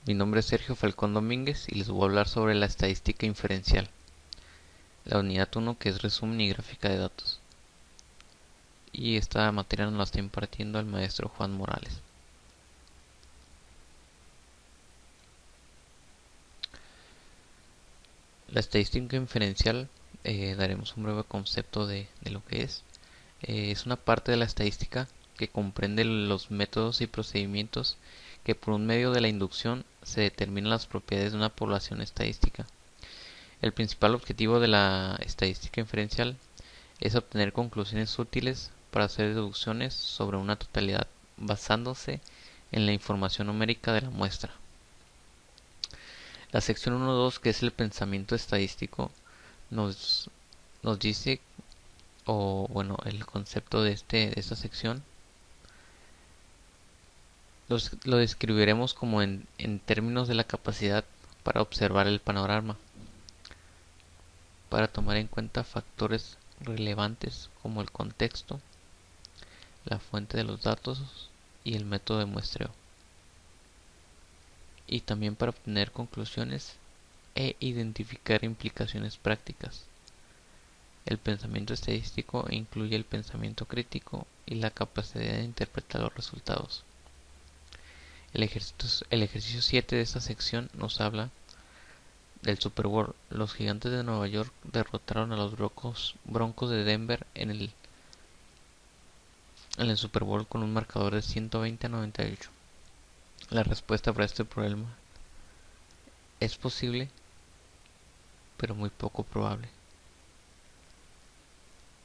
Mi nombre es Sergio Falcón Domínguez y les voy a hablar sobre la estadística inferencial, la unidad 1 que es resumen y gráfica de datos. Y esta materia nos la está impartiendo el maestro Juan Morales. La estadística inferencial, daremos un breve concepto de lo que es. Es una parte de la estadística que comprende los métodos y procedimientos que por un medio de la inducción se determinan las propiedades de una población estadística. El principal objetivo de la estadística inferencial es obtener conclusiones útiles para hacer deducciones sobre una totalidad basándose en la información numérica de la muestra. La sección 1.2, que es el pensamiento estadístico, nos, nos dice, o bueno, el concepto de esta sección, lo describiremos como en términos de la capacidad para observar el panorama, para tomar en cuenta factores relevantes como el contexto, la fuente de los datos y el método de muestreo, y también para obtener conclusiones e identificar implicaciones prácticas. El pensamiento estadístico incluye el pensamiento crítico y la capacidad de interpretar los resultados. El ejercicio 7 de esta sección nos habla del Super Bowl. Los Gigantes de Nueva York derrotaron a los Broncos de Denver en el Super Bowl con un marcador de 120-98. La respuesta para este problema es posible, pero muy poco probable.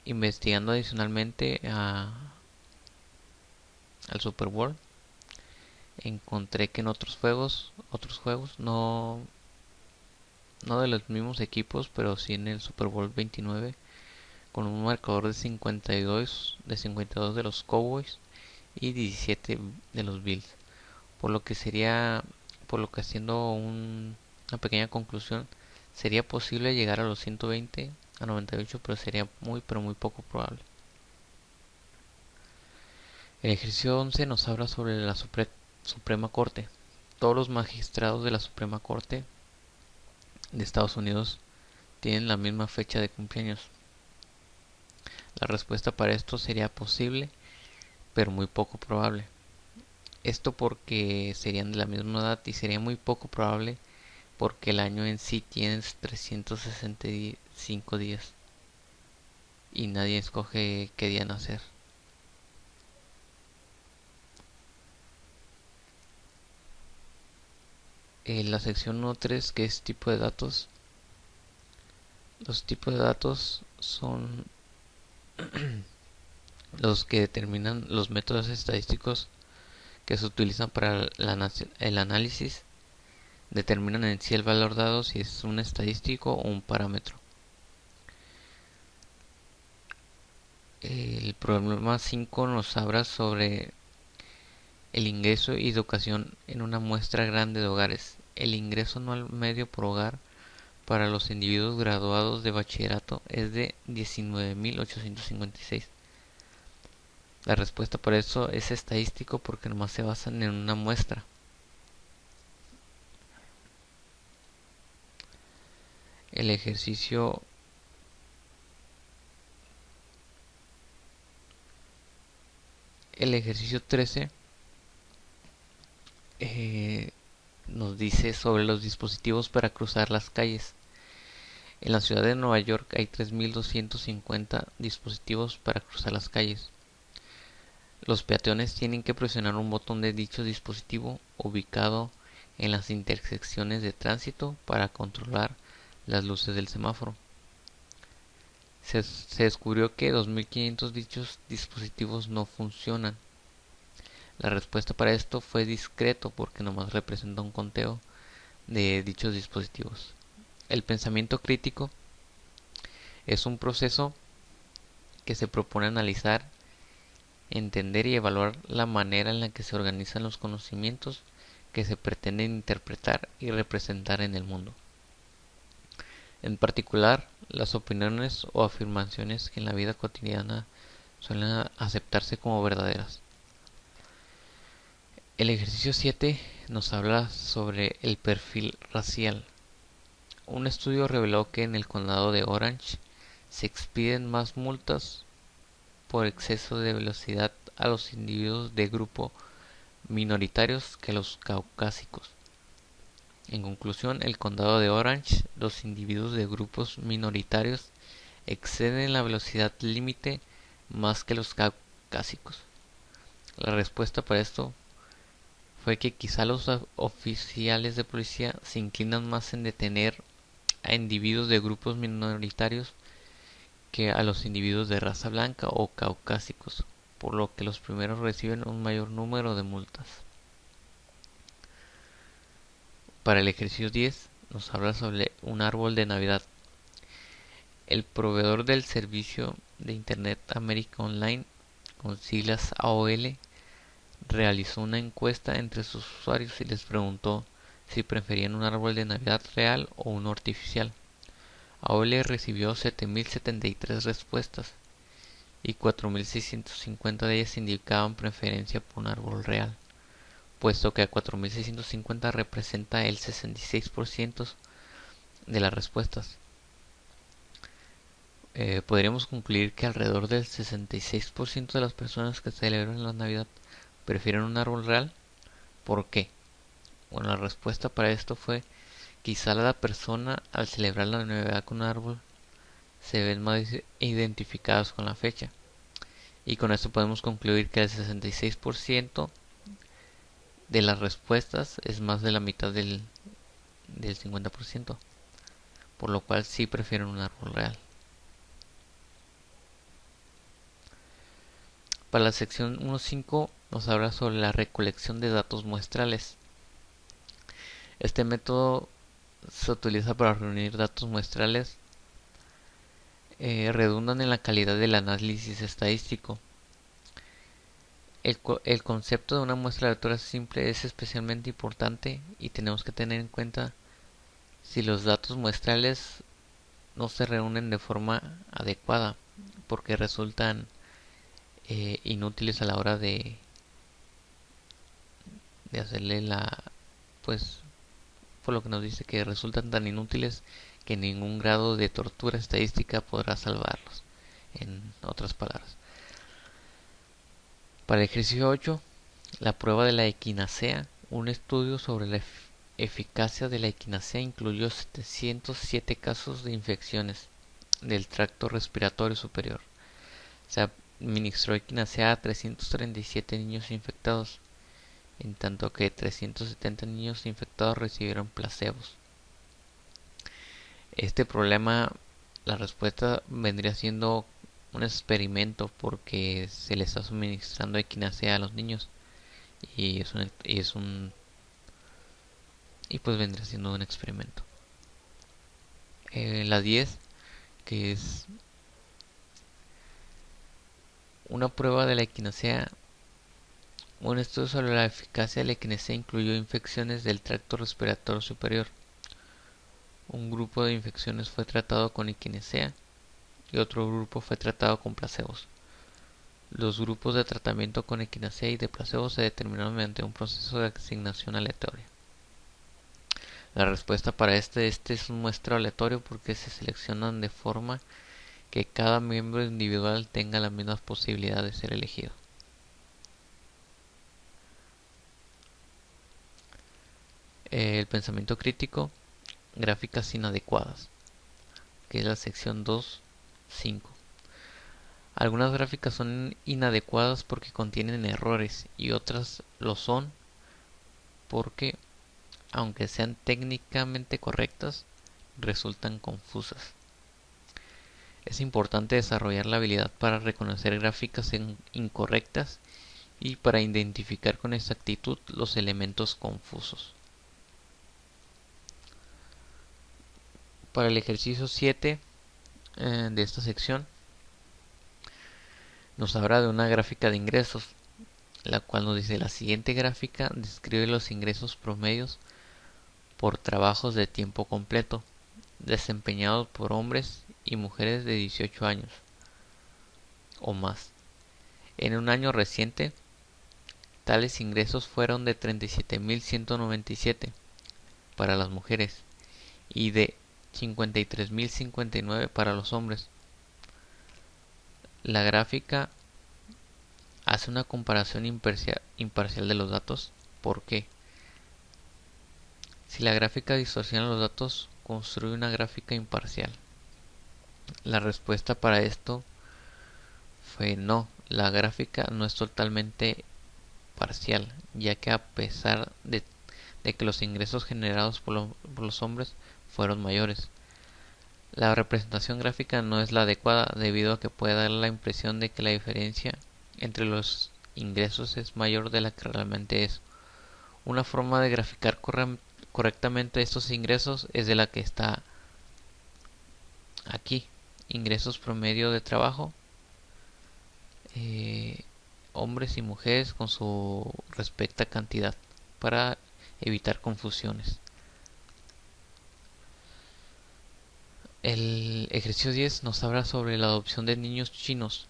Investigando adicionalmente al Super Bowl, encontré que en otros juegos no de los mismos equipos, pero sí en el Super Bowl 29, con un marcador de 52 de los Cowboys y 17 de los Bills, por lo que haciendo una pequeña conclusión, sería posible llegar a los 120-98, pero sería pero muy poco probable. El ejercicio 11 nos habla sobre la Suprema Corte. Todos los magistrados de la Suprema Corte de Estados Unidos tienen la misma fecha de cumpleaños. La respuesta para esto sería posible, pero muy poco probable. Esto porque serían de la misma edad y sería muy poco probable porque el año en sí tiene 365 días y nadie escoge qué día nacer. En la sección 1.3, que es tipo de datos, los tipos de datos son los que determinan los métodos estadísticos que se utilizan para el análisis. Determinan en sí el valor dado, si es un estadístico o un parámetro. El problema 5 nos habla sobre el ingreso y educación en una muestra grande de hogares. El ingreso anual medio por hogar para los individuos graduados de bachillerato es de 19.856. La respuesta por eso es estadístico porque nomás se basan en una muestra. El ejercicio el ejercicio 13 nos dice sobre los dispositivos para cruzar las calles. En la ciudad de Nueva York hay 3.250 dispositivos para cruzar las calles. Los peatones tienen que presionar un botón de dicho dispositivo ubicado en las intersecciones de tránsito para controlar las luces del semáforo. Se descubrió que 2.500 dichos dispositivos no funcionan. La respuesta para esto fue discreto porque nomás representa un conteo de dichos dispositivos. El pensamiento crítico es un proceso que se propone analizar, entender y evaluar la manera en la que se organizan los conocimientos que se pretenden interpretar y representar en el mundo. En particular, las opiniones o afirmaciones que en la vida cotidiana suelen aceptarse como verdaderas. El ejercicio 7 nos habla sobre el perfil racial. Un estudio reveló que en el condado de Orange se expiden más multas por exceso de velocidad a los individuos de grupo minoritarios que a los caucásicos. En conclusión, el condado de Orange, los individuos de grupos minoritarios exceden la velocidad límite más que los caucásicos. La respuesta para esto fue que quizá los oficiales de policía se inclinan más en detener a individuos de grupos minoritarios que a los individuos de raza blanca o caucásicos, por lo que los primeros reciben un mayor número de multas. Para el ejercicio 10 nos habla sobre un árbol de Navidad. El proveedor del servicio de Internet América Online, con siglas AOL, realizó una encuesta entre sus usuarios y les preguntó si preferían un árbol de Navidad real o uno artificial. AOL recibió 7.073 respuestas y 4.650 de ellas indicaban preferencia por un árbol real, puesto que a 4.650 representa el 66% de las respuestas. Podríamos concluir que alrededor del 66% de las personas que celebran la Navidad prefieren un árbol real. ¿Por qué? Bueno, la respuesta para esto fue: quizá la persona al celebrar la Navidad con un árbol se ven más identificadas con la fecha. Y con esto podemos concluir que el 66% de las respuestas es más de la mitad del 50%, por lo cual sí prefieren un árbol real. Para la sección 1.5 nos habla sobre la recolección de datos muestrales. Este método se utiliza para reunir datos muestrales, redundan en la calidad del análisis estadístico. El concepto de una muestra aleatoria simple es especialmente importante y tenemos que tener en cuenta si los datos muestrales no se reúnen de forma adecuada, porque resultan inútiles a la hora de hacerle pues por lo que nos dice que resultan tan inútiles que ningún grado de tortura estadística podrá salvarlos, en otras palabras. Para el ejercicio 8, la prueba de la equinacea. Un estudio sobre la eficacia de la equinacea incluyó 707 casos de infecciones del tracto respiratorio superior. Se administró equinacea a 337 niños infectados, en tanto que 370 niños infectados recibieron placebos. Este problema, la respuesta vendría siendo un experimento, porque se le está suministrando equinacea a los niños y pues vendría siendo un experimento. La 10, que es una prueba de la equinacea. Un estudio sobre la eficacia de la equinacea incluyó infecciones del tracto respiratorio superior. Un grupo de infecciones fue tratado con equinacea y otro grupo fue tratado con placebos. Los grupos de tratamiento con equinacea y de placebo se determinaron mediante un proceso de asignación aleatoria. La respuesta para este es un muestreo aleatorio porque se seleccionan de forma que cada miembro individual tenga la misma posibilidad de ser elegido. El pensamiento crítico, gráficas inadecuadas, que es la sección 2.5. Algunas gráficas son inadecuadas porque contienen errores y otras lo son porque, aunque sean técnicamente correctas, resultan confusas. Es importante desarrollar la habilidad para reconocer gráficas incorrectas y para identificar con exactitud los elementos confusos. Para el ejercicio 7 de esta sección nos habla de una gráfica de ingresos, la cual nos dice: la siguiente gráfica describe los ingresos promedios por trabajos de tiempo completo desempeñados por hombres y mujeres de 18 años o más en un año reciente Tales ingresos fueron de 37.197 para las mujeres y de 53.059 para los hombres. La gráfica hace una comparación imparcial de los datos. ¿Por qué? Si la gráfica distorsiona los datos, construye una gráfica imparcial. La respuesta para esto fue no. La gráfica no es totalmente parcial, ya que a pesar de que los ingresos generados por los hombres fueron mayores, la representación gráfica no es la adecuada debido a que puede dar la impresión de que la diferencia entre los ingresos es mayor de la que realmente es. Una forma de graficar correctamente estos ingresos es de la que está aquí: ingresos promedio de trabajo, hombres y mujeres con su respectiva cantidad, para evitar confusiones. El ejercicio 10 nos habla sobre la adopción de niños chinos.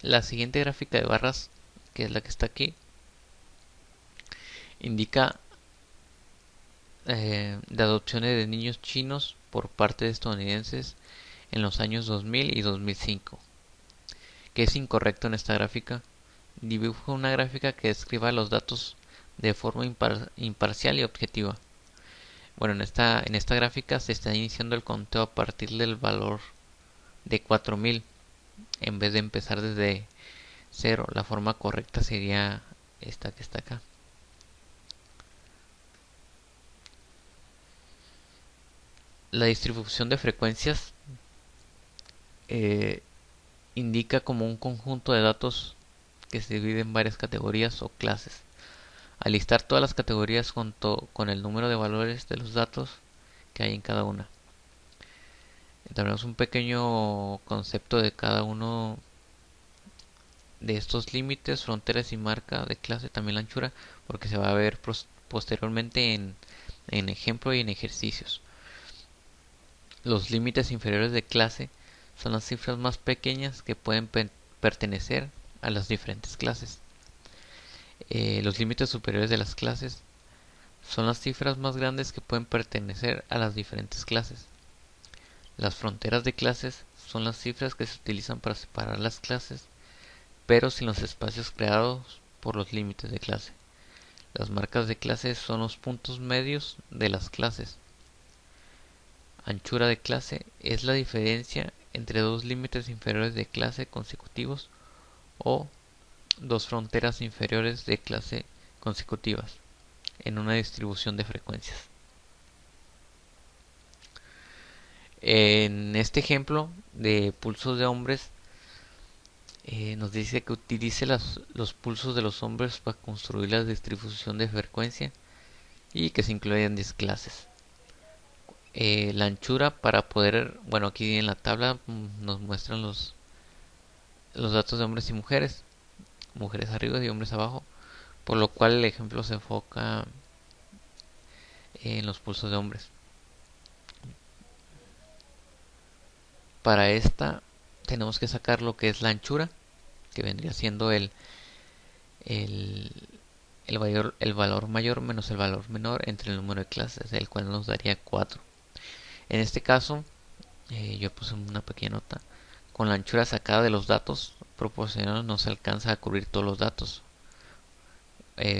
La siguiente gráfica de barras, que es la que está aquí, indica de adopciones de niños chinos por parte de estadounidenses en los años 2000 y 2005. ¿Qué es incorrecto en esta gráfica? Dibuja una gráfica que describa los datos de forma imparcial y objetiva. Bueno, en esta gráfica se está iniciando el conteo a partir del valor de 4000 en vez de empezar desde 0. La forma correcta sería esta que está acá. La distribución de frecuencias indica como un conjunto de datos que se divide en varias categorías o clases. Al listar todas las categorías junto con el número de valores de los datos que hay en cada una. Tenemos un pequeño concepto de cada uno de estos límites, fronteras y marca de clase, también la anchura, porque se va a ver posteriormente en ejemplo y en ejercicios. Los límites inferiores de clase son las cifras más pequeñas que pueden pertenecer a las diferentes clases. Los límites superiores de las clases son las cifras más grandes que pueden pertenecer a las diferentes clases. Las fronteras de clases son las cifras que se utilizan para separar las clases, pero sin los espacios creados por los límites de clase. Las marcas de clase son los puntos medios de las clases. Anchura de clase es la diferencia entre dos límites inferiores de clase consecutivos o dos fronteras inferiores de clase consecutivas en una distribución de frecuencias. En este ejemplo de pulsos de hombres, nos dice que utilice los pulsos de los hombres para construir la distribución de frecuencia y que se incluyan 10 clases. La anchura para poder, bueno, aquí en la tabla nos muestran los datos de hombres y mujeres arriba y hombres abajo, por lo cual el ejemplo se enfoca en los pulsos de hombres. Para esta tenemos que sacar lo que es la anchura, que vendría siendo el valor mayor menos el valor menor entre el número de clases, el cual nos daría 4. En este caso, yo puse una pequeña nota. Con la anchura sacada de los datos proporcionados no se alcanza a cubrir todos los datos.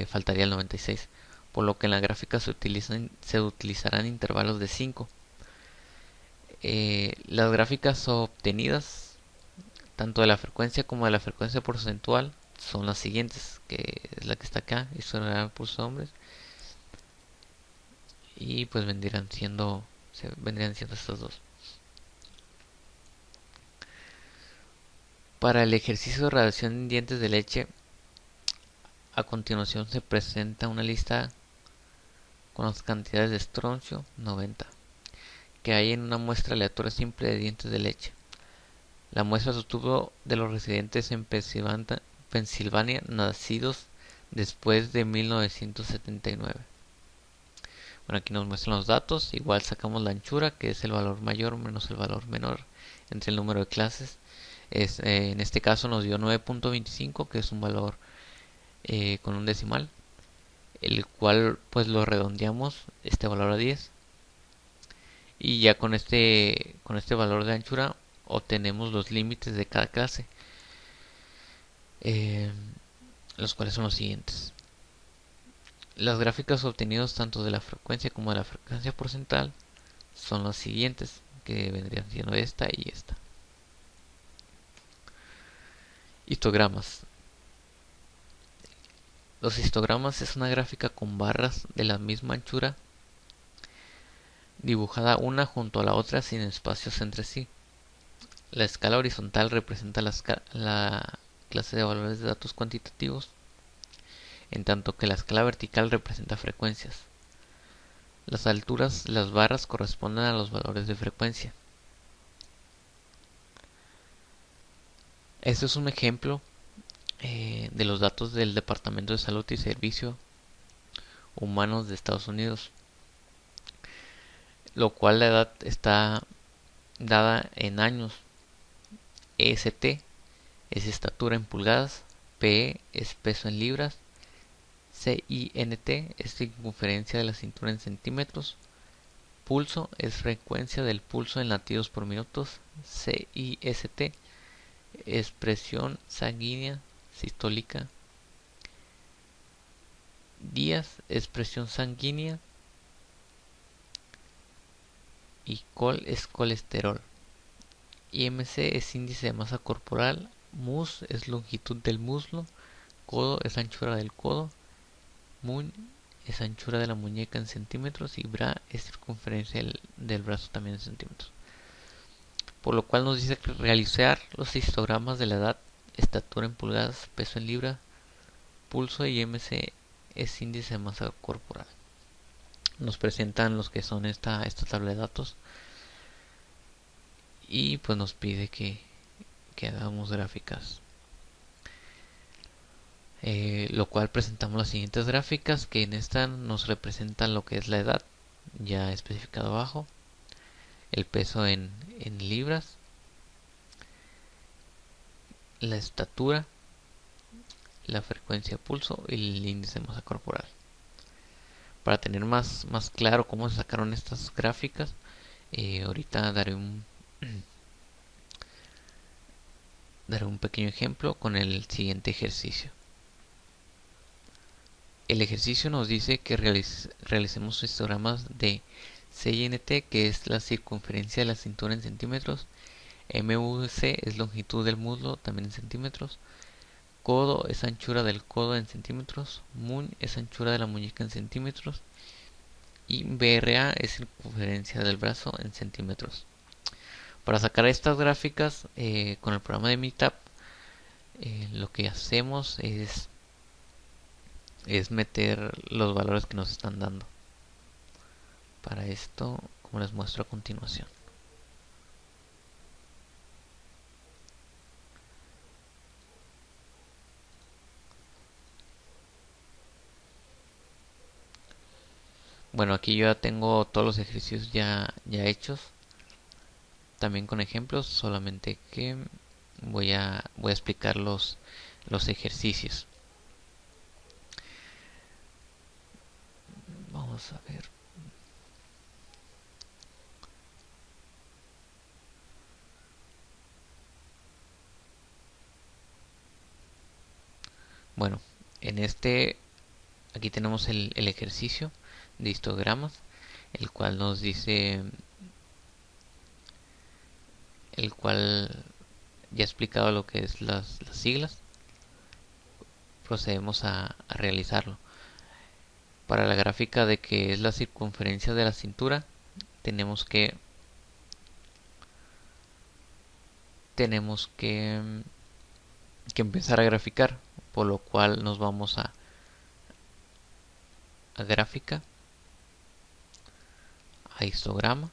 Faltaría el 96. Por lo que en la gráfica se utilizarán intervalos de 5. Las gráficas obtenidas, tanto de la frecuencia como de la frecuencia porcentual, son las siguientes, que es la que está acá, y son el pulso de hombres. Y pues vendrían siendo estos dos. Para el ejercicio de radiación en dientes de leche, a continuación se presenta una lista con las cantidades de estroncio 90 que hay en una muestra aleatoria simple de dientes de leche. La muestra se obtuvo de los residentes en Pensilvania nacidos después de 1979. Bueno, aquí nos muestran los datos. Igual sacamos la anchura, que es el valor mayor menos el valor menor entre el número de clases. En este caso nos dio 9.25, que es un valor con un decimal, el cual pues lo redondeamos este valor a 10, y ya con este valor de anchura obtenemos los límites de cada clase, eh, los cuales son los siguientes. Las gráficas obtenidas tanto de la frecuencia como de la frecuencia porcentual son las siguientes, que vendrían siendo esta y esta. Histogramas. Los histogramas es una gráfica con barras de la misma anchura dibujada una junto a la otra sin espacios entre sí. La escala horizontal representa la clase de valores de datos cuantitativos, en tanto que la escala vertical representa frecuencias. Las alturas, las barras corresponden a los valores de frecuencia. Este es un ejemplo de los datos del Departamento de Salud y Servicios Humanos de Estados Unidos, lo cual la edad está dada en años. EST es estatura en pulgadas, PE es peso en libras, CINT es circunferencia de la cintura en centímetros, pulso es frecuencia del pulso en latidos por minutos, CIST es presión sanguínea sistólica, días es presión sanguínea y col es colesterol. IMC es índice de masa corporal, mus es longitud del muslo, codo es anchura del codo, mun es anchura de la muñeca en centímetros y bra es circunferencia del brazo también en centímetros. Por lo cual nos dice que realizar los histogramas de la edad, estatura en pulgadas, peso en libra, pulso y IMC es índice de masa corporal. Nos presentan los que son esta tabla de datos y pues nos pide que hagamos gráficas, lo cual presentamos las siguientes gráficas, que en esta nos representan lo que es la edad ya especificado abajo, el peso en libras, la estatura, la frecuencia de pulso y el índice de masa corporal. Para tener más claro cómo se sacaron estas gráficas, ahorita daré un pequeño ejemplo con el siguiente ejercicio. El ejercicio nos dice que realicemos histogramas de CINT, que es la circunferencia de la cintura en centímetros, MVC es longitud del muslo también en centímetros, codo es anchura del codo en centímetros, mun es anchura de la muñeca en centímetros y BRA es circunferencia del brazo en centímetros. Para sacar estas gráficas con el programa de Meetup, lo que hacemos es meter los valores que nos están dando. Para esto, como les muestro a continuación. Bueno, aquí yo ya tengo todos los ejercicios ya hechos, también con ejemplos, solamente que voy a explicar los ejercicios. Vamos a ver. Bueno, aquí tenemos el ejercicio de histogramas, el cual nos dice, el cual ya he explicado lo que es las siglas. Procedemos a realizarlo. Para la gráfica de que es la circunferencia de la cintura, tenemos que empezar a graficar, por lo cual nos vamos a gráfica, a histograma,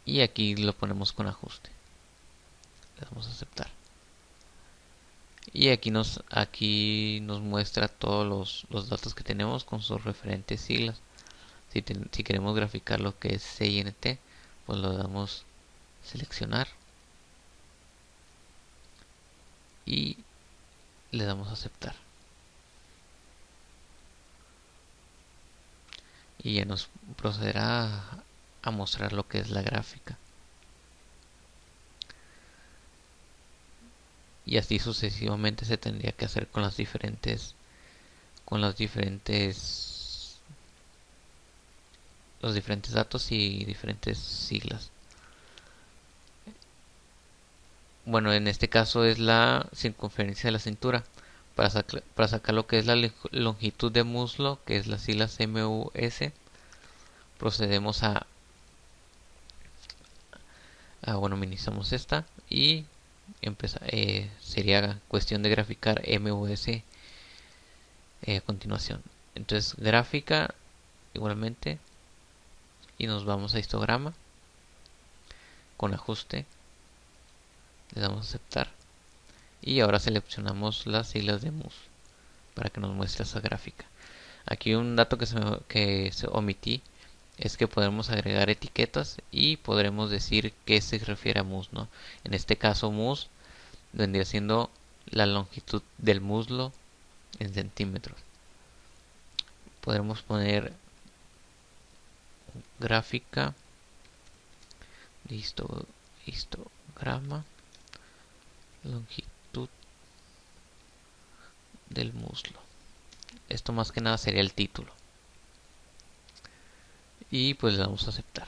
y aquí lo ponemos con ajuste. Le damos a aceptar. Y aquí nos muestra todos los datos que tenemos con sus referentes siglas. Si queremos graficar lo que es CINT, pues lo damos seleccionar y le damos a aceptar. Y ya nos procederá a mostrar lo que es la gráfica. Y así sucesivamente se tendría que hacer con las diferentes los diferentes datos y diferentes siglas. Bueno, en este caso es la circunferencia de la cintura. Para sacar lo que es la longitud de muslo, que es las siglas MUS, procedemos bueno, minimizamos esta y sería cuestión de graficar MUS a continuación. Entonces, gráfica igualmente y nos vamos a histograma con ajuste, le damos a aceptar y ahora seleccionamos las siglas de MUS para que nos muestre esa gráfica. Aquí un dato que se omití es que podremos agregar etiquetas y podremos decir qué se refiere a MUS, ¿no? En este caso MUS vendría siendo la longitud del muslo en centímetros. Podremos poner gráfica de histograma longitud del muslo. Esto más que nada sería el título. Y pues le damos a aceptar.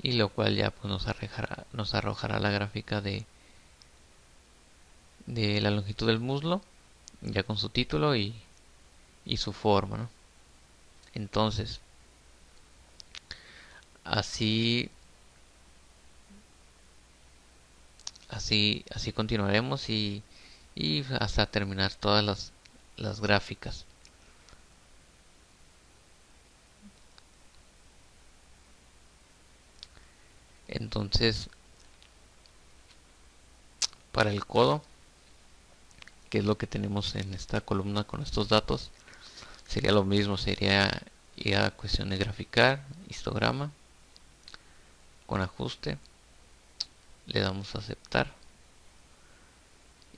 Y lo cual ya pues nos arrojará la gráfica de la longitud del muslo, ya con su título y su forma, ¿no? Entonces, así continuaremos y hasta terminar todas las gráficas. Entonces, para el codo, que es lo que tenemos en esta columna con estos datos, sería lo mismo, sería ir a cuestión de graficar, histograma, con ajuste, le damos a aceptar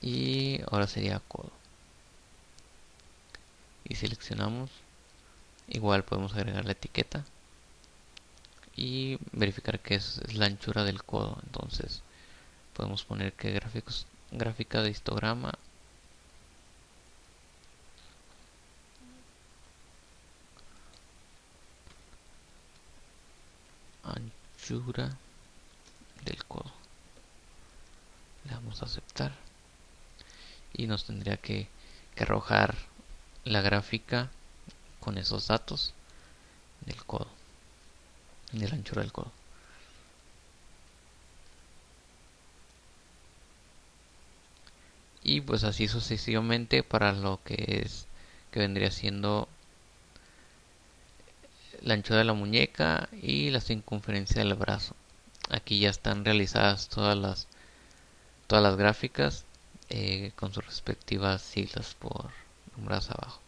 y ahora sería codo. Y seleccionamos, igual podemos agregar la etiqueta y verificar que es la anchura del codo. Entonces podemos poner que gráfica de histograma anchura del codo, le damos a aceptar y nos tendría que arrojar la gráfica con esos datos del codo, de la anchura del codo. Y pues así sucesivamente para lo que vendría siendo la anchura de la muñeca y la circunferencia del brazo. Aquí ya están realizadas todas las gráficas con sus respectivas siglas por numeradas abajo.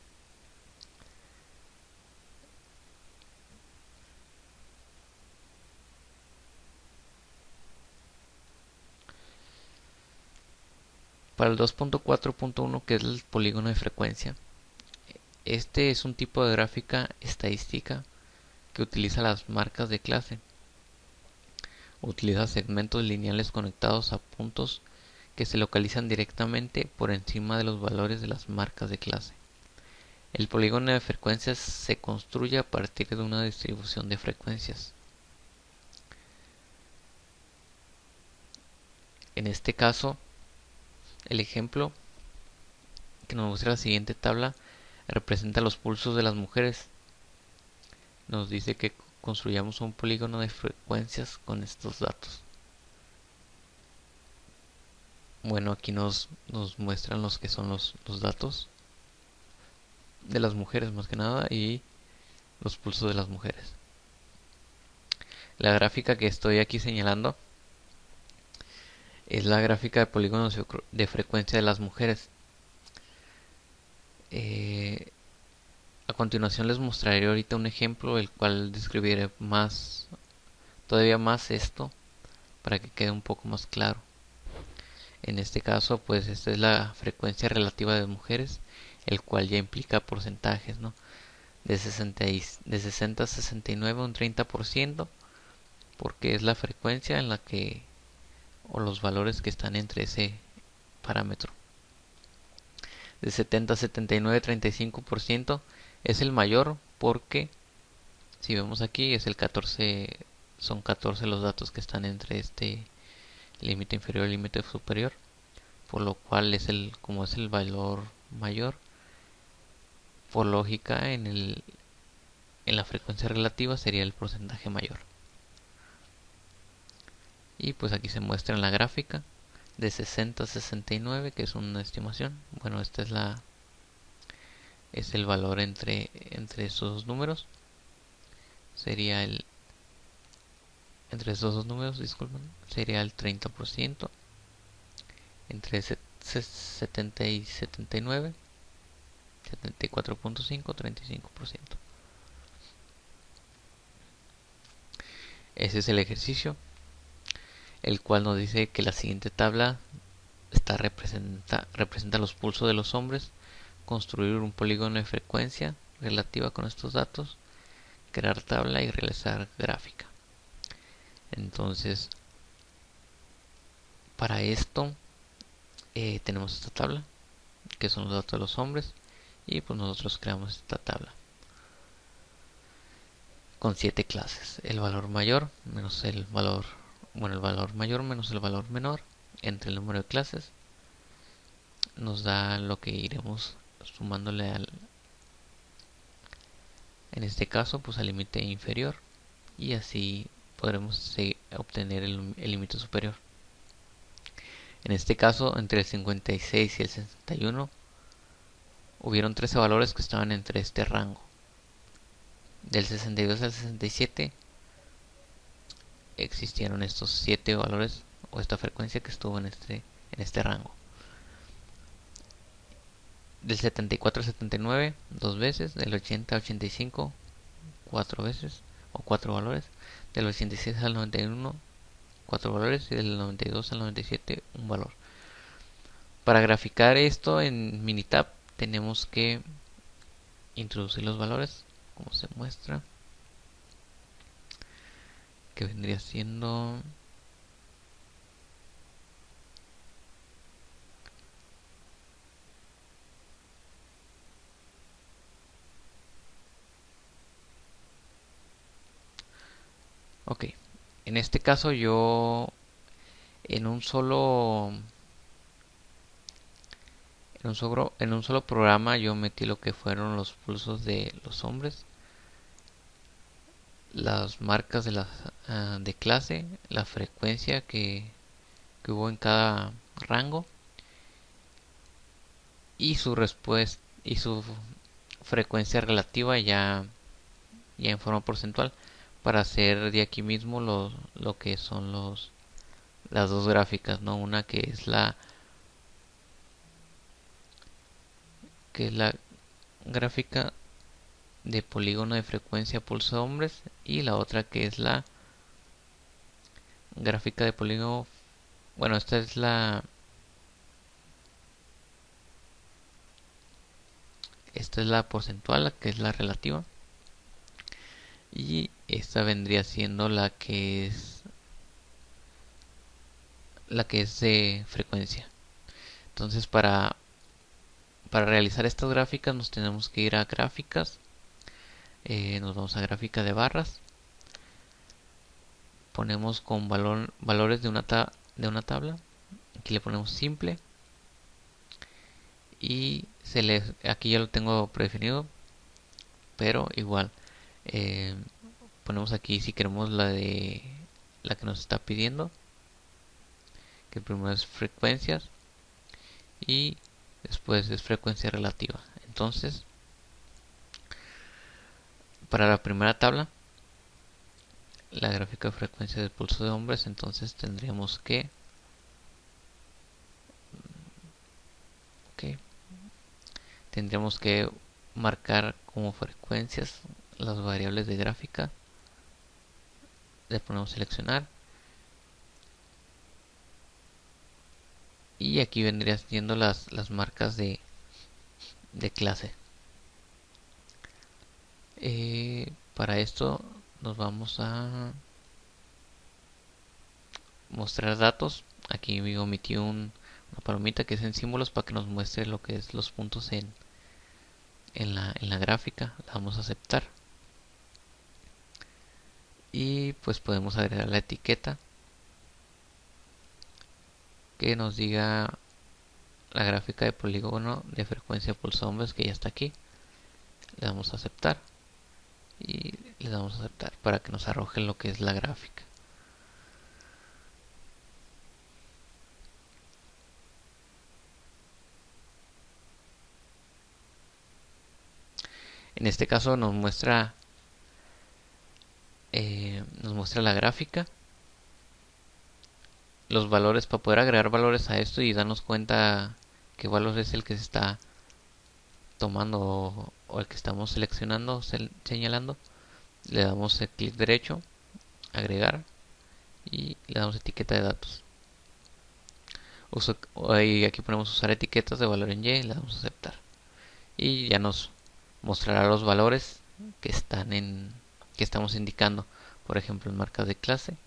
Para el 2.4.1, que es el polígono de frecuencia, este es un tipo de gráfica estadística que utiliza las marcas de clase. Utiliza segmentos lineales conectados a puntos que se localizan directamente por encima de los valores de las marcas de clase. El polígono de frecuencias se construye a partir de una distribución de frecuencias. En este caso, el ejemplo que nos muestra la siguiente tabla representa los pulsos de las mujeres. Nos dice que construyamos un polígono de frecuencias con estos datos. Bueno, aquí nos muestran los que son los datos de las mujeres más que nada y los pulsos de las mujeres. La gráfica que estoy aquí señalando es la gráfica de polígonos de frecuencia de las mujeres. Eh, a continuación les mostraré ahorita un ejemplo el cual describiré todavía más esto para que quede un poco más claro. En este caso, pues esta es la frecuencia relativa de mujeres, el cual ya implica porcentajes, ¿no? De 60 a 69 un 30%, porque es la frecuencia en la que, o los valores que están entre ese parámetro. De 70 a 79 35% es el mayor, porque si vemos aquí es el 14, son 14 los datos que están entre este límite inferior y límite superior, por lo cual como es el valor mayor, por lógica en la frecuencia relativa sería el porcentaje mayor. Y pues aquí se muestra en la gráfica de 60 a 69, que es una estimación. Bueno, esta es el valor entre esos dos números. Sería entre esos dos números, disculpen, sería el 30%. Entre 70 y 79, 74.5, 35%. Ese es el ejercicio, el cual nos dice que la siguiente tabla representa los pulsos de los hombres, construir un polígono de frecuencia relativa con estos datos, crear tabla y realizar gráfica. Entonces, para esto tenemos esta tabla, que son los datos de los hombres, y pues nosotros creamos esta tabla con 7 clases. El valor mayor menos el valor, bueno, el valor mayor menos el valor menor entre el número de clases nos da lo que iremos sumándole en este caso, pues al límite inferior, y así podremos obtener el límite superior. En este caso, entre el 56 y el 61 hubieron 13 valores que estaban entre este rango. Del 62 al 67 existieron estos 7 valores o esta frecuencia que estuvo en este rango. Del 74 al 79 dos veces, del 80 al 85 4 veces o 4 valores, del 86 al 91 4 valores y del 92 al 97 un valor. Para graficar esto en Minitab tenemos que introducir los valores, como se muestra, que vendría siendo ok. En este caso yo en un solo en un solo programa yo metí lo que fueron los pulsos de los hombres, las marcas de clase, la frecuencia que hubo en cada rango y su respuesta y su frecuencia relativa ya en forma porcentual, para hacer de aquí mismo lo que son las dos gráficas, ¿no? Una que es la gráfica de polígono de frecuencia pulso de hombres, y la otra que es la gráfica de polígono, bueno, esta es la porcentual, que es la relativa, y esta vendría siendo la que es de frecuencia. Entonces, para realizar estas gráficas nos tenemos que ir a gráficas, nos vamos a gráfica de barras, ponemos con valores de una tabla, aquí le ponemos simple, y aquí ya lo tengo predefinido, pero igual eh, ponemos aquí si queremos la que nos está pidiendo, que primero es frecuencias y después es frecuencia relativa. Entonces, para la primera tabla, la gráfica de frecuencia del pulso de hombres, entonces tendríamos que tendremos que marcar como frecuencias las variables de gráfica. Le ponemos seleccionar y aquí vendrían siendo las marcas de clase. Para esto nos vamos a mostrar datos. Aquí me omití una palomita que es en símbolos para que nos muestre lo que es los puntos en la gráfica. La vamos a aceptar y pues podemos agregar la etiqueta que nos diga la gráfica de polígono de frecuencia de pulso hombres, que ya está aquí. Le damos a aceptar y le damos a aceptar para que nos arroje lo que es la gráfica. En este caso nos muestra la gráfica, los valores, para poder agregar valores a esto y darnos cuenta qué valor es el que se está tomando o el que estamos seleccionando, señalando. Le damos el clic derecho, agregar, y le damos etiqueta de datos. Y aquí ponemos usar etiquetas de valor en Y y le damos a aceptar. Y ya nos mostrará los valores que estamos indicando. Por ejemplo, en marcas de clase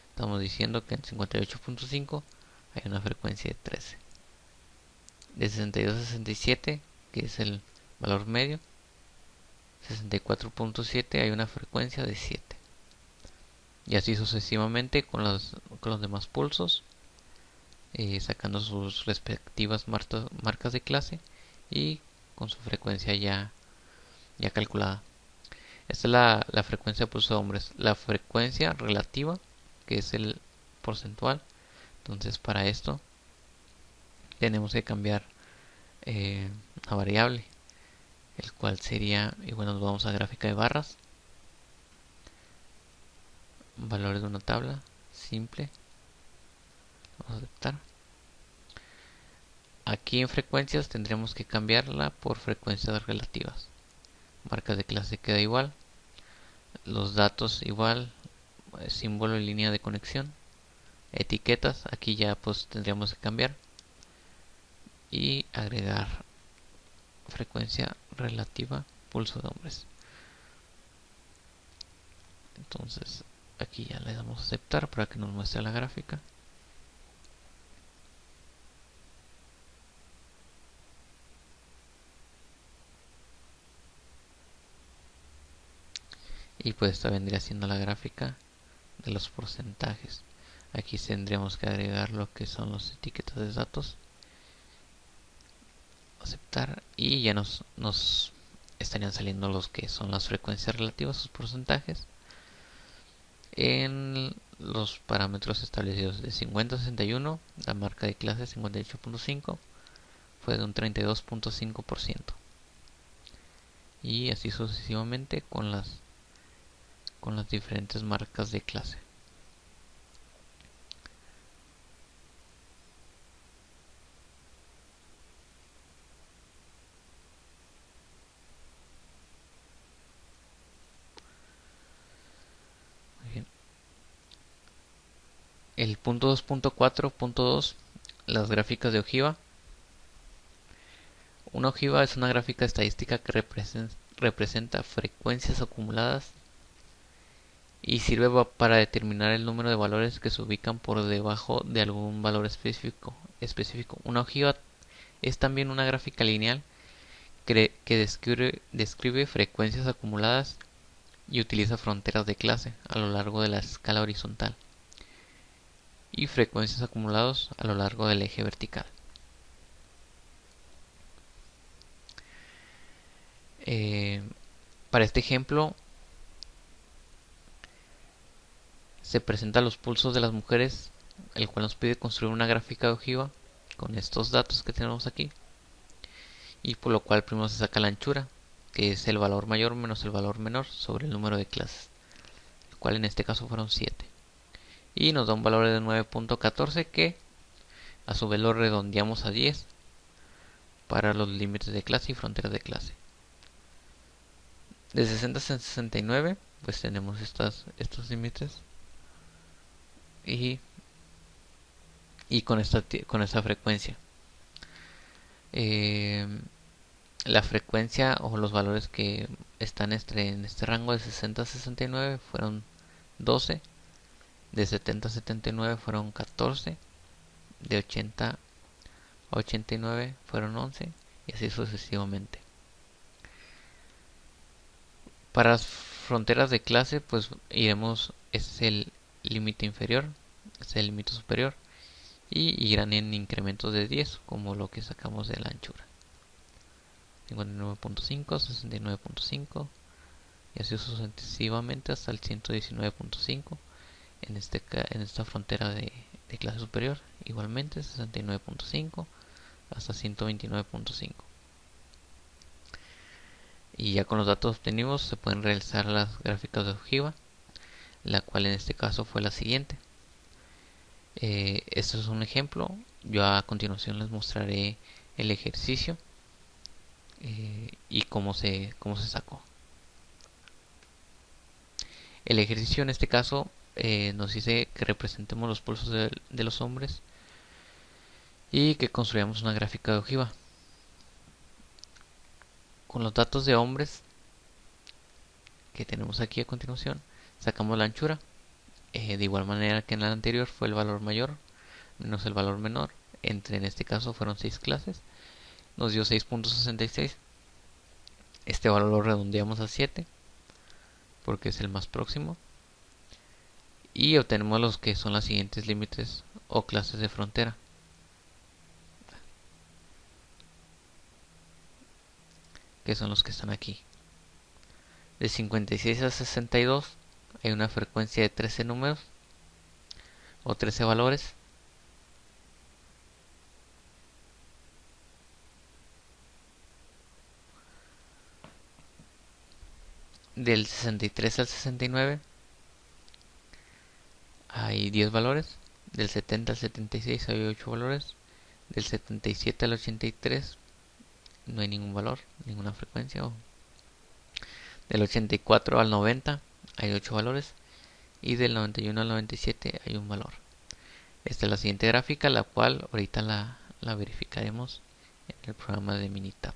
estamos diciendo que en 58.5 hay una frecuencia de 13. De 62 a 67, que es el valor medio, 64.7 hay una frecuencia de 7. Y así sucesivamente con los demás pulsos, sacando sus respectivas marcas de clase y con su frecuencia ya calculada. Esta es la frecuencia de pulso de hombres. La frecuencia relativa, que es el porcentual. Entonces para esto tenemos que cambiar una variable, el cual sería, y bueno, nos vamos a gráfica de barras, valores de una tabla simple, vamos a aceptar. Aquí en frecuencias tendremos que cambiarla por frecuencias relativas. Marcas de clase queda igual, los datos igual, símbolo y línea de conexión, etiquetas, aquí ya pues tendríamos que cambiar y agregar frecuencia relativa pulso de hombres. Entonces aquí ya le damos a aceptar para que nos muestre la gráfica. Y pues esta vendría siendo la gráfica de los porcentajes. Aquí tendríamos que agregar lo que son las etiquetas de datos, aceptar, y ya nos estarían saliendo los que son las frecuencias relativas, sus porcentajes, en los parámetros establecidos de 50 a 61. La marca de clase 58.5 fue de un 32.5%, y así sucesivamente con las diferentes marcas de clase. El punto 2.4.2, las gráficas de ojiva. Una ojiva es una gráfica estadística que representa frecuencias acumuladas y sirve para determinar el número de valores que se ubican por debajo de algún valor específico. Una ojiva es también una gráfica lineal que describe frecuencias acumuladas y utiliza fronteras de clase a lo largo de la escala horizontal y frecuencias acumuladas a lo largo del eje vertical. Para este ejemplo se presentan los pulsos de las mujeres, el cual nos pide construir una gráfica de ojiva con estos datos que tenemos aquí, y por lo cual primero se saca la anchura, que es el valor mayor menos el valor menor sobre el número de clases, el cual en este caso fueron 7, y nos da un valor de 9.14 que a su vez lo redondeamos a 10 para los límites de clase y fronteras de clase. De 60 a 69 pues tenemos estos límites y, con esta frecuencia. Eh, la frecuencia o los valores que están en este rango de 60 a 69 fueron 12, de 70 a 79 fueron 14, de 80 a 89 fueron 11 y así sucesivamente. Para las fronteras de clase pues iremos, este es el límite inferior, este es el límite superior y irán en incrementos de 10 como lo que sacamos de la anchura. 59.5, 69.5 y así sucesivamente hasta el 119.5 en esta frontera de clase superior, igualmente 69.5 hasta 129.5. Y ya con los datos obtenidos se pueden realizar las gráficas de ojiva, la cual en este caso fue la siguiente. Esto es un ejemplo. Yo a continuación les mostraré el ejercicio y cómo se sacó. El ejercicio en este caso nos dice que representemos los pulsos de los hombres y que construyamos una gráfica de ojiva. Con los datos de hombres que tenemos aquí a continuación, sacamos la anchura. De igual manera que en la anterior fue el valor mayor menos el valor menor. En este caso fueron 6 clases. Nos dio 6.66. Este valor lo redondeamos a 7 porque es el más próximo. Y obtenemos los que son los siguientes límites o clases de frontera. Que son los que están aquí. De 56 a 62 hay una frecuencia de 13 números o 13 valores. Del 63 al 69 hay 10 valores. Del 70 al 76 hay 8 valores. Del 77 al 83 no hay ningún valor, ninguna frecuencia. Del 84 al 90 hay 8 valores. Y del 91 al 97 hay un valor. Esta es la siguiente gráfica, la cual ahorita la verificaremos en el programa de Minitab.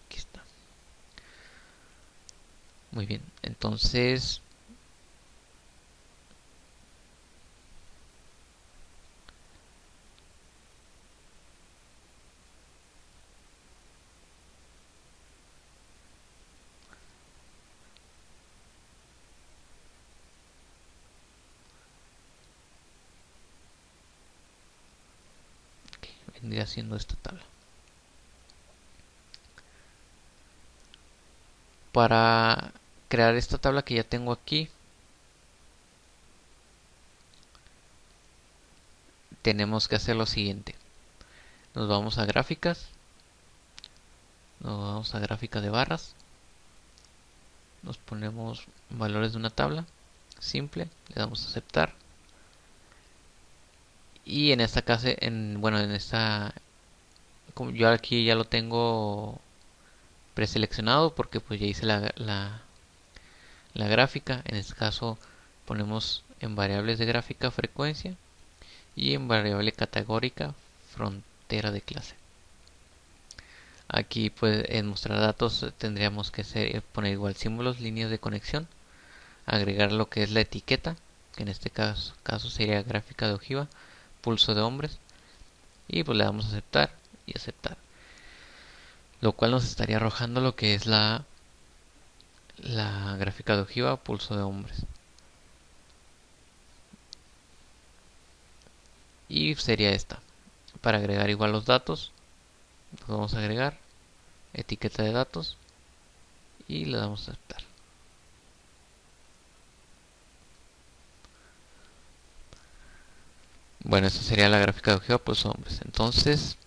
Aquí está. Muy bien, entonces vendría siendo esta tabla. Para crear esta tabla que ya tengo aquí, tenemos que hacer lo siguiente. Nos vamos a gráficas, nos vamos a gráfica de barras, nos ponemos valores de una tabla simple, le damos a aceptar y en esta casa, como yo aquí ya lo tengo preseleccionado porque pues ya hice la gráfica. En este caso ponemos en variables de gráfica frecuencia y en variable categórica frontera de clase. Aquí pues en mostrar datos tendríamos que poner igual símbolos, líneas de conexión, agregar lo que es la etiqueta, que en este caso sería gráfica de ojiva, pulso de hombres, y pues le damos a aceptar y aceptar, lo cual nos estaría arrojando lo que es la gráfica de ojiva, pulso de hombres. Y sería esta. Para agregar igual los datos, pues vamos a agregar etiqueta de datos y le damos a aceptar. Bueno, esta sería la gráfica de ojiva, pulso de hombres. Entonces,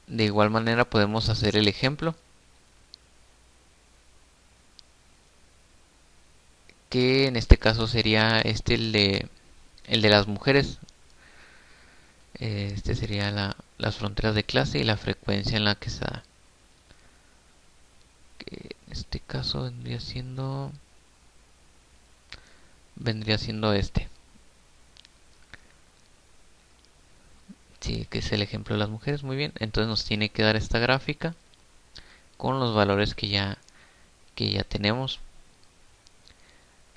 de igual manera podemos hacer el ejemplo. que en este caso sería el de las mujeres. Este sería las fronteras de clase y la frecuencia en la que se da. Que en este caso vendría siendo este. Sí, que es el ejemplo de las mujeres, muy bien. Entonces nos tiene que dar esta gráfica con los valores que ya tenemos.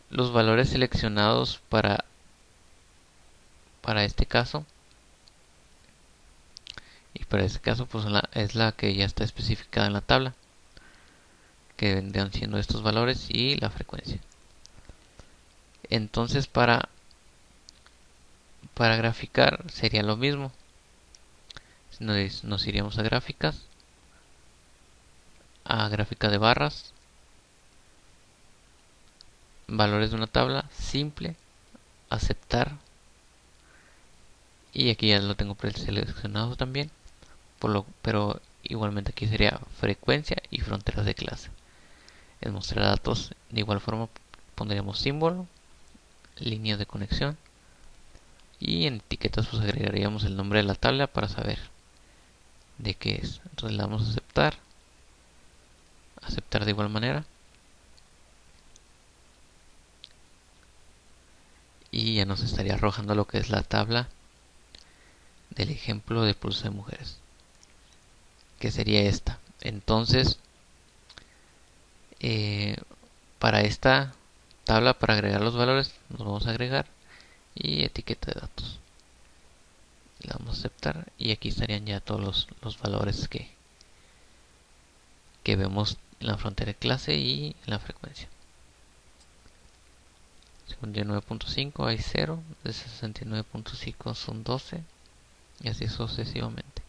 Los valores seleccionados para este caso y para este caso pues es la que ya está especificada en la tabla, que vendrían siendo estos valores y la frecuencia. Entonces para graficar sería lo mismo. Nos iríamos a gráficas, a gráfica de barras, valores de una tabla, simple, aceptar, y aquí ya lo tengo preseleccionado también, pero igualmente aquí sería frecuencia y fronteras de clase. En mostrar datos de igual forma pondríamos símbolo, línea de conexión, y en etiquetas pues agregaríamos el nombre de la tabla para saber de qué es. Entonces le damos a aceptar, aceptar de igual manera, y ya nos estaría arrojando lo que es la tabla del ejemplo de pulso de mujeres, que sería esta. Entonces eh, para esta tabla, para agregar los valores, nos vamos a agregar y etiqueta de datos, le damos a aceptar, y aquí estarían ya todos los valores que vemos en la frontera de clase y en la frecuencia. Según de 9.5 hay 0, de 69.5 son 12, y así sucesivamente.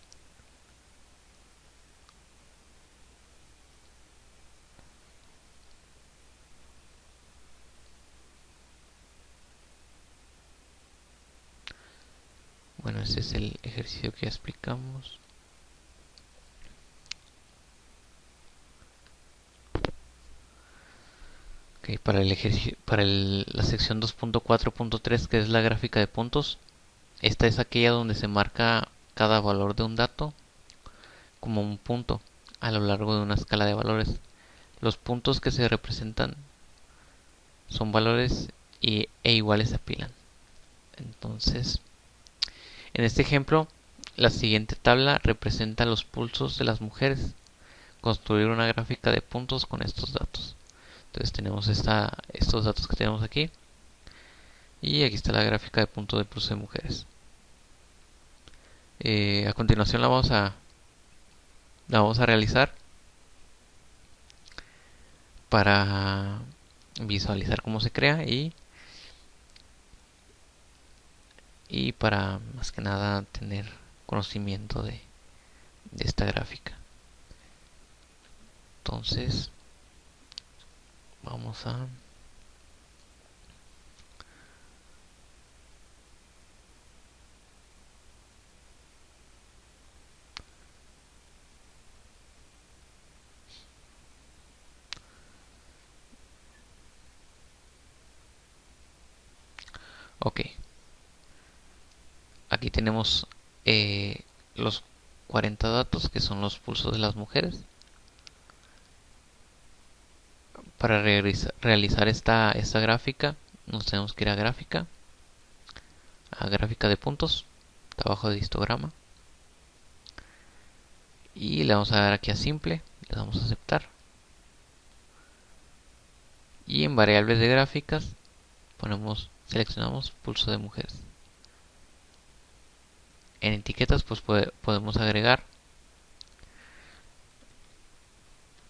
Bueno, ese es el ejercicio que ya explicamos. Okay, para el ejercicio, la sección 2.4.3, que es la gráfica de puntos, esta es aquella donde se marca cada valor de un dato como un punto a lo largo de una escala de valores. Los puntos que se representan son valores e iguales se apilan. Entonces, en este ejemplo, la siguiente tabla representa los pulsos de las mujeres. Construir una gráfica de puntos con estos datos. Entonces tenemos estos datos que tenemos aquí, y aquí está la gráfica de puntos de pulso de mujeres. A continuación la vamos a realizar para visualizar cómo se crea y para más que nada tener conocimiento de esta gráfica. Entonces vamos a ok, aquí tenemos los 40 datos que son los pulsos de las mujeres. Para realizar esta gráfica nos tenemos que ir a gráfica de puntos, abajo de histograma, y le vamos a dar aquí a simple, le damos a aceptar, y en variables de gráficas seleccionamos pulso de mujeres. En etiquetas pues podemos agregar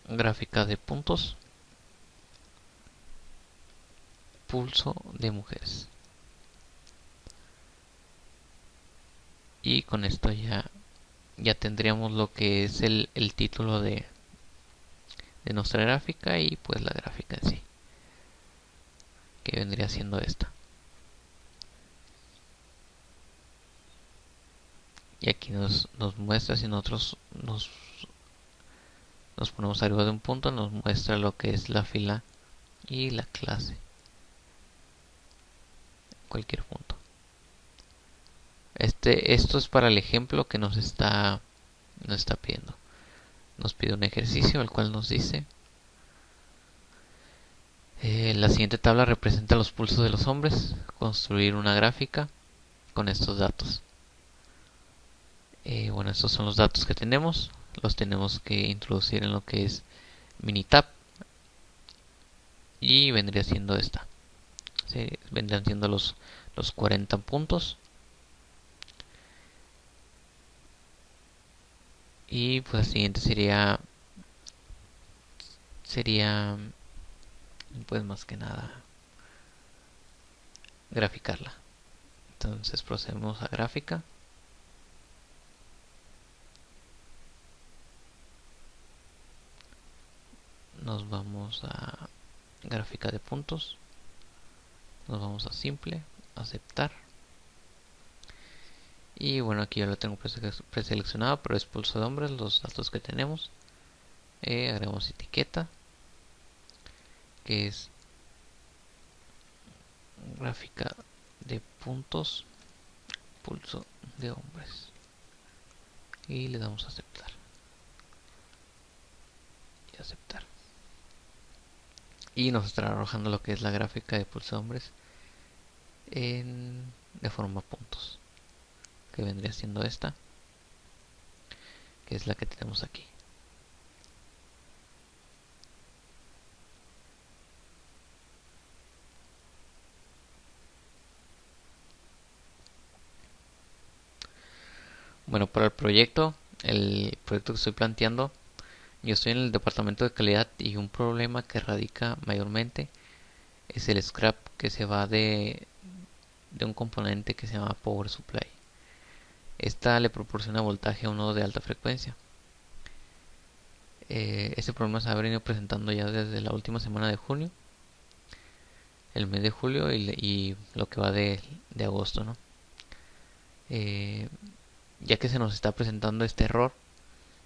gráfica de puntos, pulso de mujeres, y con esto ya tendríamos lo que es el título de nuestra gráfica y pues la gráfica en sí, que vendría siendo esta. Y aquí nos muestra, si nosotros nos ponemos arriba de un punto, nos muestra lo que es la fila y la clase. cualquier punto. Esto es para el ejemplo que nos está pidiendo. Nos pide un ejercicio el cual nos dice: la siguiente tabla representa los pulsos de los hombres. Construir una gráfica con estos datos. Bueno, estos son los datos que tenemos. Los tenemos que introducir en lo que es Minitab. Y vendría siendo esta. ¿Sí? Vendrían siendo los 40 puntos. Y pues el siguiente sería pues más que nada graficarla. Entonces procedemos a gráfica. Nos vamos a gráfica de puntos. Nos vamos a simple, aceptar. Y bueno, aquí ya lo tengo preseleccionado, pero es pulso de hombres, los datos que tenemos. Agregamos etiqueta, que es gráfica de puntos, pulso de hombres. Y le damos a aceptar. Y aceptar. Y nos estará arrojando lo que es la gráfica de pulso de hombres de forma puntos, que vendría siendo esta, que es la que tenemos aquí. Bueno, para el proyecto que estoy planteando, yo estoy en el departamento de calidad y un problema que radica mayormente es el scrap que se va de un componente que se llama Power Supply. Esta le proporciona voltaje a un nodo de alta frecuencia. Este problema se ha venido presentando ya desde la última semana de junio, el mes de julio y lo que va de agosto, ¿no? Ya que se nos está presentando este error,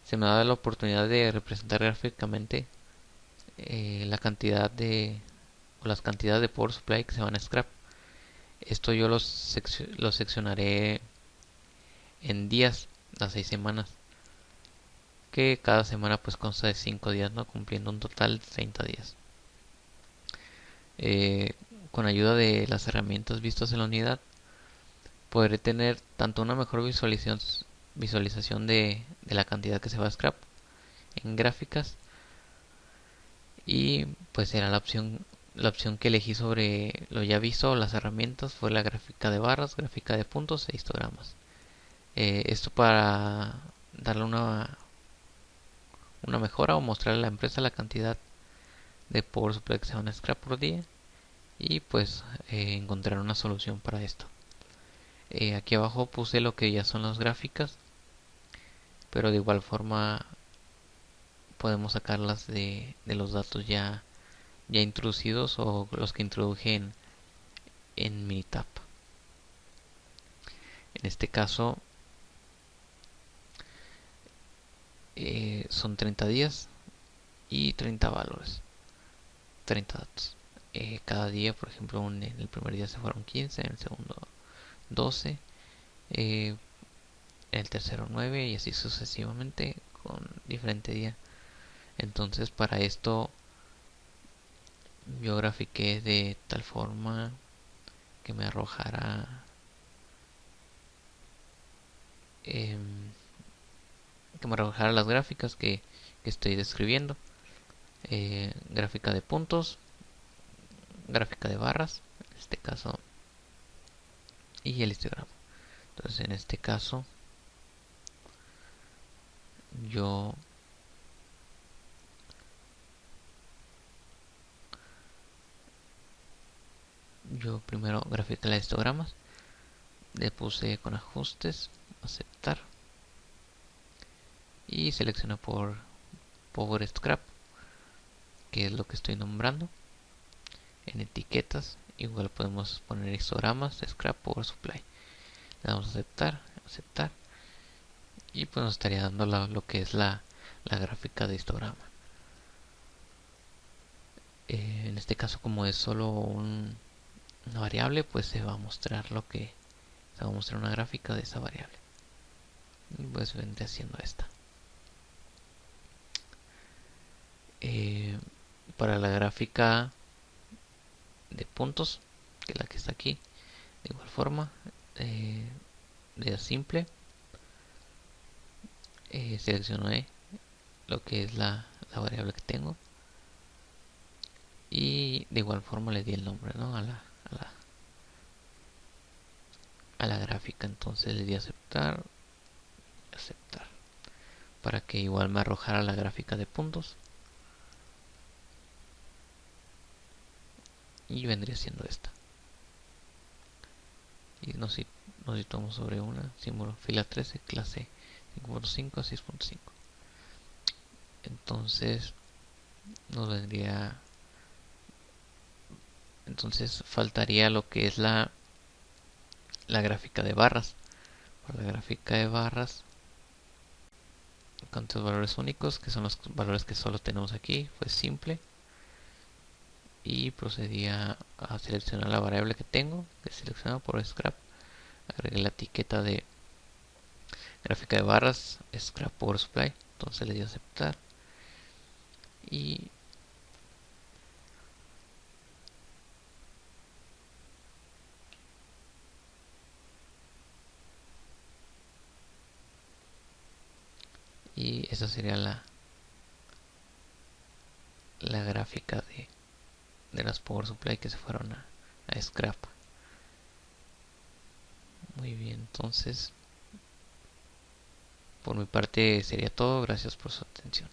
se me da la oportunidad de representar gráficamente la cantidad o las cantidades de Power Supply que se van a scrap. Esto yo lo seccionaré en días, las 6 semanas, que cada semana pues consta de 5 días, ¿no? Cumpliendo un total de 30 días. Con ayuda de las herramientas vistas en la unidad, podré tener tanto una mejor visualización de la cantidad que se va a scrap en gráficas, y pues será la opción que elegí sobre lo ya visto. Las herramientas fue la gráfica de barras, gráfica de puntos e histogramas. Esto para darle una mejora o mostrarle a la empresa la cantidad de Power Supply que se van a scrap por día, y pues encontrar una solución para esto. Aquí abajo puse lo que ya son las gráficas, pero de igual forma podemos sacarlas de los datos ya introducidos o los que introduje en Minitab. En este caso son 30 días y 30 valores, 30 datos. Cada día, por ejemplo, en el primer día se fueron 15, en el segundo 12, en el tercero 9 y así sucesivamente con diferente día. Entonces para esto yo grafiqué de tal forma que me arrojara las gráficas que estoy describiendo. Gráfica de puntos, gráfica de barras, en este caso, y el histograma. Entonces en este caso yo primero grafiqué las histogramas, le puse con ajustes, aceptar, y seleccioné por Power Scrap, que es lo que estoy nombrando. En etiquetas igual podemos poner histogramas, Scrap, Power Supply. Le damos a aceptar, aceptar, y pues nos estaría dando lo que es la gráfica de histograma. En este caso, como es solo una variable, pues se va a mostrar se va a mostrar una gráfica de esa variable. Y pues vendré haciendo esta. Eh, para la gráfica de puntos, que es la que está aquí, de igual forma, de simple, selecciono lo que es la variable que tengo y de igual forma le di el nombre, ¿no? A la gráfica. Entonces le di aceptar, aceptar, para que igual me arrojara la gráfica de puntos, y vendría siendo esta. Y nos situamos sobre una símbolo fila 13 clase 5.5 a 6.5. Entonces nos vendría, entonces faltaría lo que es la gráfica de barras. Para la gráfica de barras, con tus valores únicos, que son los valores que solo tenemos aquí, fue simple. Y procedía a seleccionar la variable que tengo, que es seleccionado por scrap. Agregué la etiqueta de gráfica de barras, scrap power supply. Entonces le di a aceptar. Y esa sería la gráfica de las power supply que se fueron a scrap. Muy bien, entonces por mi parte sería todo. Gracias por su atención.